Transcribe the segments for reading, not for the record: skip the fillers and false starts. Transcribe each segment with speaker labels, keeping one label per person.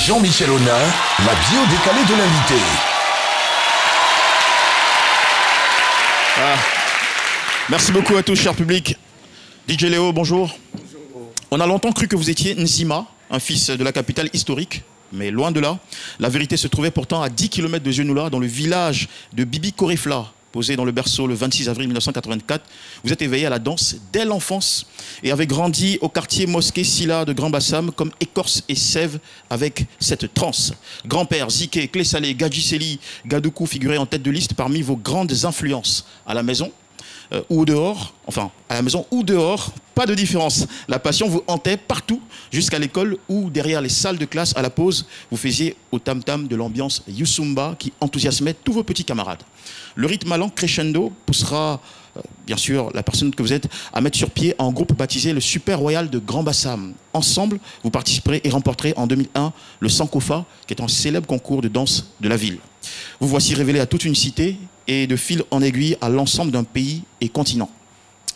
Speaker 1: Jean-Michel Honin, la bio décalée de l'invité.
Speaker 2: Ah. Merci beaucoup à tous, cher public. DJ Léo, bonjour. Bonjour. On a longtemps cru que vous étiez Nsima, un fils de la capitale historique, mais loin de là. La vérité se trouvait pourtant à 10 km de Zionoula, dans le village de Bibi Korefla, posé dans le berceau le 26 avril 1984. Vous êtes éveillé à la danse dès l'enfance et avez grandi au quartier Mosquée Silla de Grand Bassam comme écorce et sève avec cette transe. Grand-père, Ziké, Clé Salé, Gadji Gadoukou figuraient en tête de liste parmi vos grandes influences. À la maison ou dehors, enfin à la maison ou dehors, pas de différence. La passion vous hantait partout, jusqu'à l'école ou derrière les salles de classe à la pause, vous faisiez au tam-tam de l'ambiance Youssoumba qui enthousiasmait tous vos petits camarades. Le rythme allant crescendo poussera bien sûr la personne que vous êtes à mettre sur pied un groupe baptisé le Super Royal de Grand Bassam. Ensemble, vous participerez et remporterez en 2001 le Sankofa, qui est un célèbre concours de danse de la ville. Vous voici révélé à toute une cité et de fil en aiguille à l'ensemble d'un pays et continent.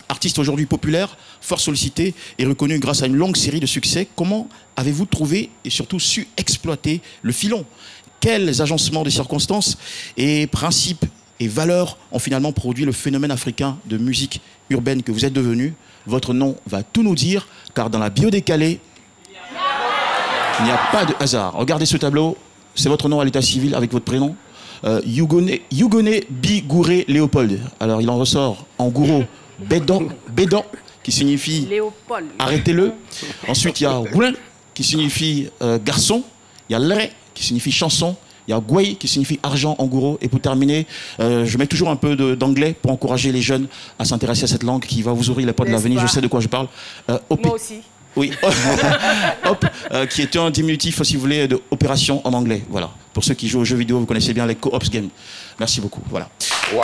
Speaker 2: Artiste aujourd'hui populaire, fort sollicité et reconnu grâce à une longue série de succès, comment avez-vous trouvé et surtout su exploiter le filon? Quels agencements de circonstances et principes et valeurs ont finalement produit le phénomène africain de musique urbaine que vous êtes devenu? Votre nom va tout nous dire, car dans la bio décalée, il n'y a pas de hasard. Regardez ce tableau, c'est votre nom à l'état civil avec votre prénom. Yugone Bigouré Léopold. Alors il en ressort en gouro Bédan, qui signifie Léopold. Arrêtez-le. Ensuite il y a Roulin, qui signifie garçon. Il y a Lré, qui signifie chanson. Il y a Gwei, qui signifie argent en gouro. Et pour terminer, je mets toujours un peu d'anglais pour encourager les jeunes à s'intéresser à cette langue qui va vous ouvrir les portes de l'avenir. Je sais de quoi je parle.
Speaker 3: Moi aussi.
Speaker 2: Oui, Hop, qui était un diminutif, si vous voulez, de opération en anglais. Voilà. Pour ceux qui jouent aux jeux vidéo, vous connaissez bien les co-ops games. Merci beaucoup. Voilà.
Speaker 1: Wow.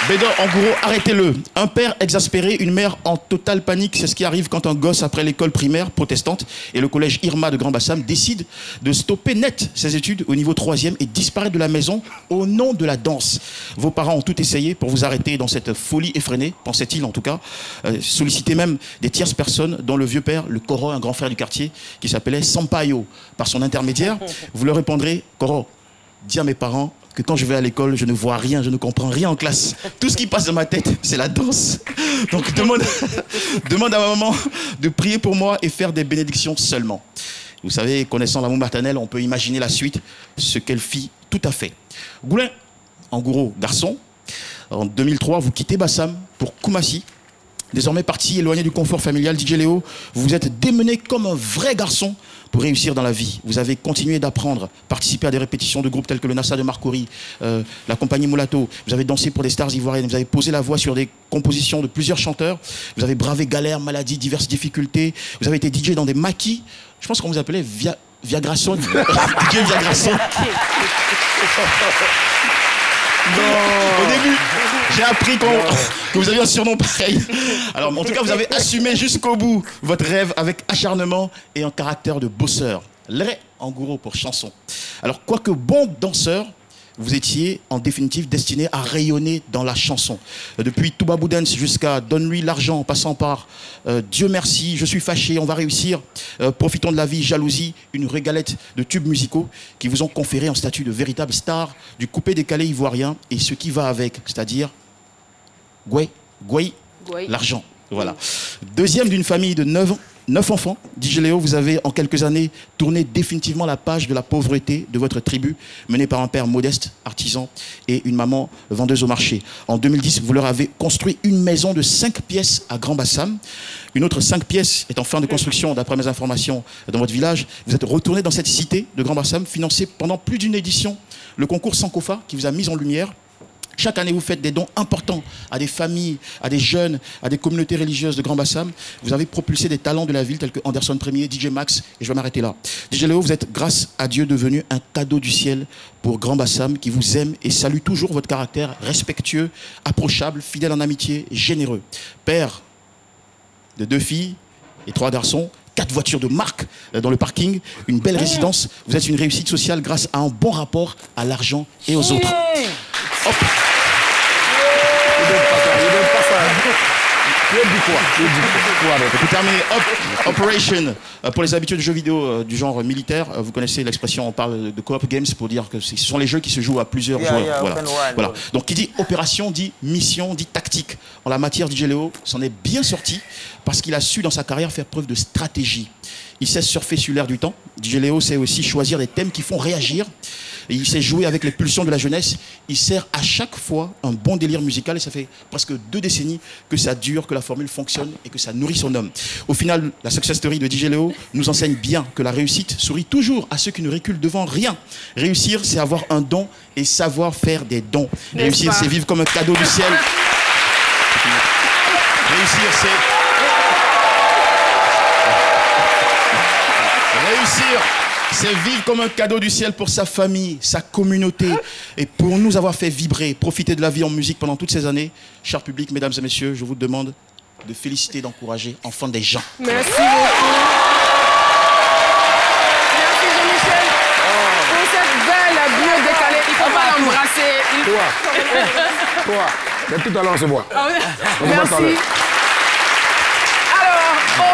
Speaker 2: Bédor, en gros, arrêtez-le. Un père exaspéré, une mère en totale panique. C'est ce qui arrive quand un gosse, après l'école primaire protestante et le collège Irma de Grand Bassam, décide de stopper net ses études au niveau 3e et disparaître de la maison au nom de la danse. Vos parents ont tout essayé pour vous arrêter dans cette folie effrénée, pensait-il en tout cas. Solliciter même des tierces personnes, dont le vieux père, le Koro, un grand frère du quartier, qui s'appelait Sampaio. Par son intermédiaire, vous leur répondrez, Koro, dis à mes parents que quand je vais à l'école, je ne vois rien, je ne comprends rien en classe. Tout ce qui passe dans ma tête, c'est la danse. Donc demande à ma maman de prier pour moi et faire des bénédictions seulement. Vous savez, connaissant l'amour maternel, on peut imaginer la suite, ce qu'elle fit tout à fait. Goulin, en gros, garçon. En 2003, vous quittez Bassam pour Koumassi. Désormais parti, éloigné du confort familial, DJ Léo, vous vous êtes démené comme un vrai garçon pour réussir dans la vie. Vous avez continué d'apprendre, participé à des répétitions de groupes tels que le Nassa de Marcory, la compagnie Moulato. Vous avez dansé pour des stars ivoiriennes, vous avez posé la voix sur des compositions de plusieurs chanteurs. Vous avez bravé galères, maladies, diverses difficultés. Vous avez été DJ dans des maquis. Je pense qu'on vous appelait Viagrason. DJ Viagrason. Non. Au début, j'ai appris que vous aviez un surnom pareil. Alors, en tout cas, vous avez assumé jusqu'au bout votre rêve avec acharnement et un caractère de bosseur. Lré, en gros, pour chanson. Alors, quoique bon danseur, vous étiez en définitive destiné à rayonner dans la chanson. Depuis Toubabou Dance jusqu'à Donne-lui l'argent, en passant par Dieu merci, Je suis fâché, On va réussir, Profitons de la vie, Jalousie, une régalette de tubes musicaux qui vous ont conféré un statut de véritable star du coupé-décalé ivoirien et ce qui va avec, c'est-à-dire Gwei, l'argent. Voilà. Deuxième d'une famille de 9 enfants, DJ Léo, vous avez en quelques années tourné définitivement la page de la pauvreté de votre tribu, menée par un père modeste, artisan, et une maman vendeuse au marché. En 2010, vous leur avez construit une maison de 5 pièces à Grand Bassam. Une autre 5 pièces est en fin de construction, d'après mes informations, dans votre village. Vous êtes retourné dans cette cité de Grand Bassam, financé pendant plus d'une édition le concours Sankofa, qui vous a mis en lumière. Chaque année, vous faites des dons importants à des familles, à des jeunes, à des communautés religieuses de Grand Bassam. Vous avez propulsé des talents de la ville tels que Anderson Premier, DJ Max, et je vais m'arrêter là. DJ Léo, vous êtes, grâce à Dieu, devenu un cadeau du ciel pour Grand Bassam, qui vous aime et salue toujours votre caractère respectueux, approchable, fidèle en amitié, généreux. Père de 2 filles et 3 garçons, 4 voitures de marque dans le parking, une belle résidence. Vous êtes une réussite sociale grâce à un bon rapport à l'argent et aux autres. Hop. Pour terminer, Operation, pour les habitués de jeux vidéo du genre militaire, vous connaissez l'expression, on parle de co-op games pour dire que ce sont les jeux qui se jouent à plusieurs joueurs. Voilà. Donc qui dit opération, dit mission, dit tactique. En la matière, DJ Léo s'en est bien sorti parce qu'il a su dans sa carrière faire preuve de stratégie. Il sait surfer sur l'air du temps. DJ Léo sait aussi choisir des thèmes qui font réagir. Et il sait jouer avec les pulsions de la jeunesse. Il sert à chaque fois un bon délire musical. Et ça fait presque 2 décennies que ça dure, que la formule fonctionne et que ça nourrit son homme. Au final, la success story de DJ Léo nous enseigne bien que la réussite sourit toujours à ceux qui ne reculent devant rien. Réussir, c'est avoir un don et savoir faire des dons. Réussir, c'est vivre comme un cadeau du ciel. Réussir, c'est vivre comme un cadeau du ciel pour sa famille, sa communauté et pour nous avoir fait vibrer, profiter de la vie en musique pendant toutes ces années. Cher public, mesdames et messieurs, je vous demande de féliciter, d'encourager Enfant des gens.
Speaker 3: Merci beaucoup. Merci Jean-Michel pour cette belle bio décalée. Il faut pas l'embrasser.
Speaker 4: Toi, de tout à l'heure on se voit.
Speaker 3: Merci.